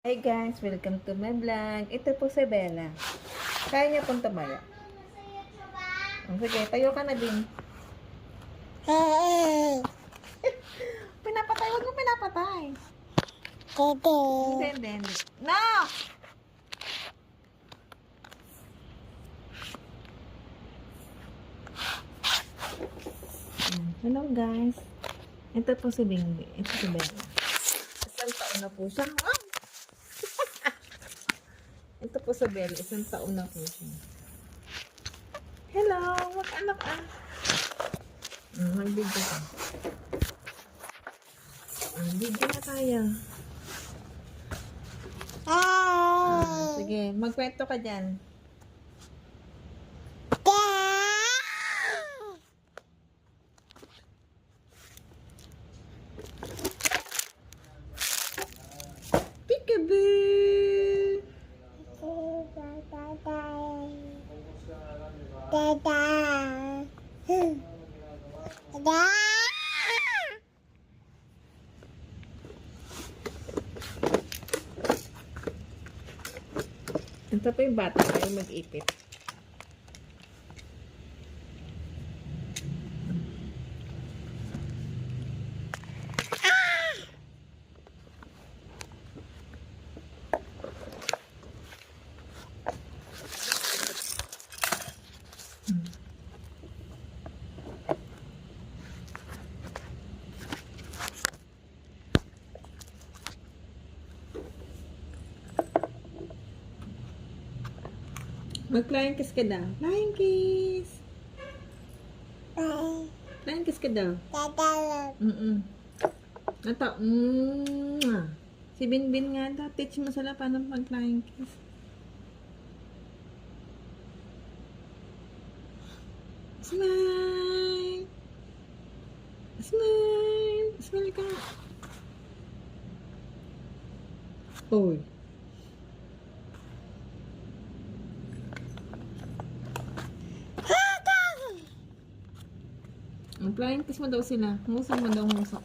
Hi guys, welcome to my vlog. Ito po si Bella. Kaya niya pong tumayo. Sige, tayo ka na din. Pinapatay, huwag mo pinapatay. Hindi. No! Hello guys. Ito po si Bingbi. Ito si Bella. Isang taon na po siya. Ito po sa Bella, isang taon na po siya. Hello, mag-anak ah. Mag-video ka. Video na tayo. Sige, magkwento ka dyan. Peekaboo! Ito pa yung bata kayo mag-ipit. Mag-flying kiss ka daw. Flying kiss. Flying kiss ka daw. Ito. Si Binbin nga daw. Teach mo sila paano mag-flying kiss. Smile. Smile. Smile ka. Oy. Ang flying kiss mo daw sila. Musang mo daw musok.